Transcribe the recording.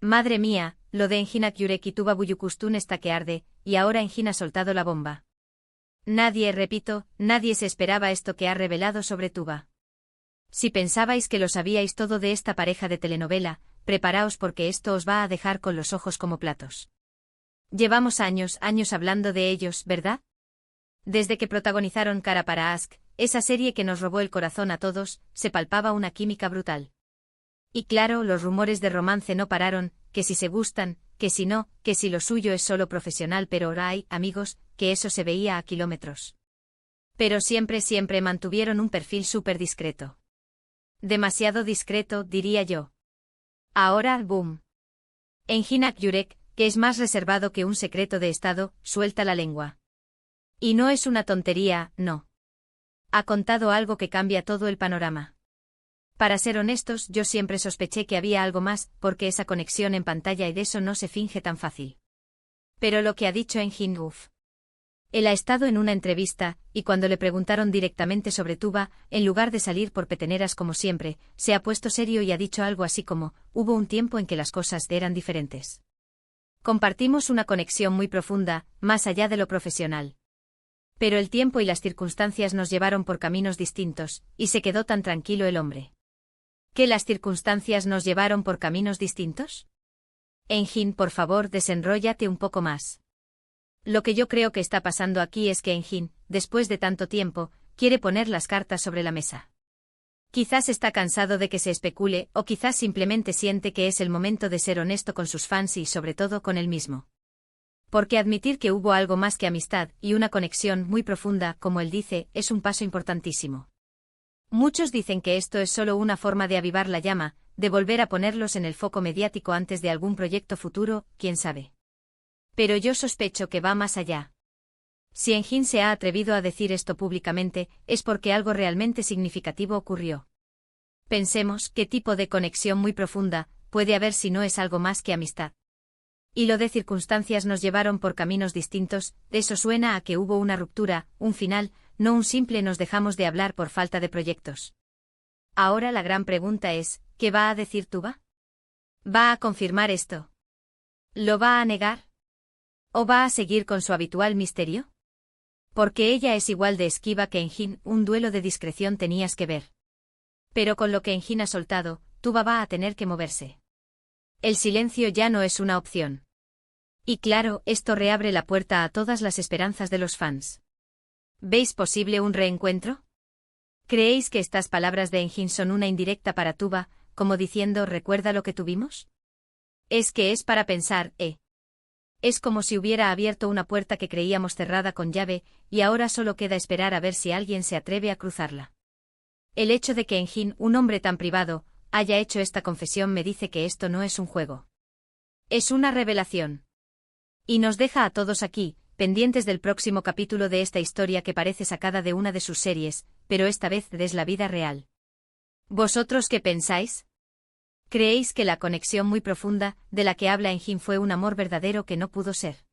Madre mía, lo de Enginak Yurek y Tuba Buyukustun está que arde, y ahora Engin ha soltado la bomba. Nadie, repito, nadie se esperaba esto que ha revelado sobre Tuba. Si pensabais que lo sabíais todo de esta pareja de telenovela, preparaos porque esto os va a dejar con los ojos como platos. Llevamos años hablando de ellos, ¿verdad? Desde que protagonizaron Cara para Ask, esa serie que nos robó el corazón a todos, se palpaba una química brutal. Y claro, los rumores de romance no pararon, que si se gustan, que si no, que si lo suyo es solo profesional, pero ahora hay, amigos, que eso se veía a kilómetros. Pero siempre mantuvieron un perfil súper discreto. Demasiado discreto, diría yo. Ahora, boom. Enginak Yurek, que es más reservado que un secreto de Estado, suelta la lengua. Y no es una tontería, no. Ha contado algo que cambia todo el panorama. Para ser honestos, yo siempre sospeché que había algo más, porque esa conexión en pantalla y de eso no se finge tan fácil. Pero lo que ha dicho Engin, uff. Él ha estado en una entrevista, y cuando le preguntaron directamente sobre Tuba, en lugar de salir por peteneras como siempre, se ha puesto serio y ha dicho algo así como, hubo un tiempo en que las cosas eran diferentes. Compartimos una conexión muy profunda, más allá de lo profesional. Pero el tiempo y las circunstancias nos llevaron por caminos distintos, y se quedó tan tranquilo el hombre. ¿Que las circunstancias nos llevaron por caminos distintos? Engin, por favor, desenróllate un poco más. Lo que yo creo que está pasando aquí es que Engin, después de tanto tiempo, quiere poner las cartas sobre la mesa. Quizás está cansado de que se especule, o quizás simplemente siente que es el momento de ser honesto con sus fans y sobre todo con él mismo. Porque admitir que hubo algo más que amistad y una conexión muy profunda, como él dice, es un paso importantísimo. Muchos dicen que esto es solo una forma de avivar la llama, de volver a ponerlos en el foco mediático antes de algún proyecto futuro, quién sabe. Pero yo sospecho que va más allá. Si Engin se ha atrevido a decir esto públicamente, es porque algo realmente significativo ocurrió. Pensemos, ¿qué tipo de conexión muy profunda puede haber si no es algo más que amistad? Y lo de circunstancias nos llevaron por caminos distintos, de eso suena a que hubo una ruptura, un final, no un simple nos dejamos de hablar por falta de proyectos. Ahora la gran pregunta es, ¿qué va a decir Tuba? ¿Va a confirmar esto? ¿Lo va a negar? ¿O va a seguir con su habitual misterio? Porque ella es igual de esquiva que Engin, un duelo de discreción tenías que ver. Pero con lo que Engin ha soltado, Tuba va a tener que moverse. El silencio ya no es una opción. Y claro, esto reabre la puerta a todas las esperanzas de los fans. ¿Veis posible un reencuentro? ¿Creéis que estas palabras de Engin son una indirecta para Tuba, como diciendo ¿recuerda lo que tuvimos? Es que es para pensar, Es como si hubiera abierto una puerta que creíamos cerrada con llave, y ahora solo queda esperar a ver si alguien se atreve a cruzarla. El hecho de que Engin, un hombre tan privado, haya hecho esta confesión me dice que esto no es un juego. Es una revelación. Y nos deja a todos aquí, pendientes del próximo capítulo de esta historia que parece sacada de una de sus series, pero esta vez es la vida real. ¿Vosotros qué pensáis? ¿Creéis que la conexión muy profunda, de la que habla Engin fue un amor verdadero que no pudo ser?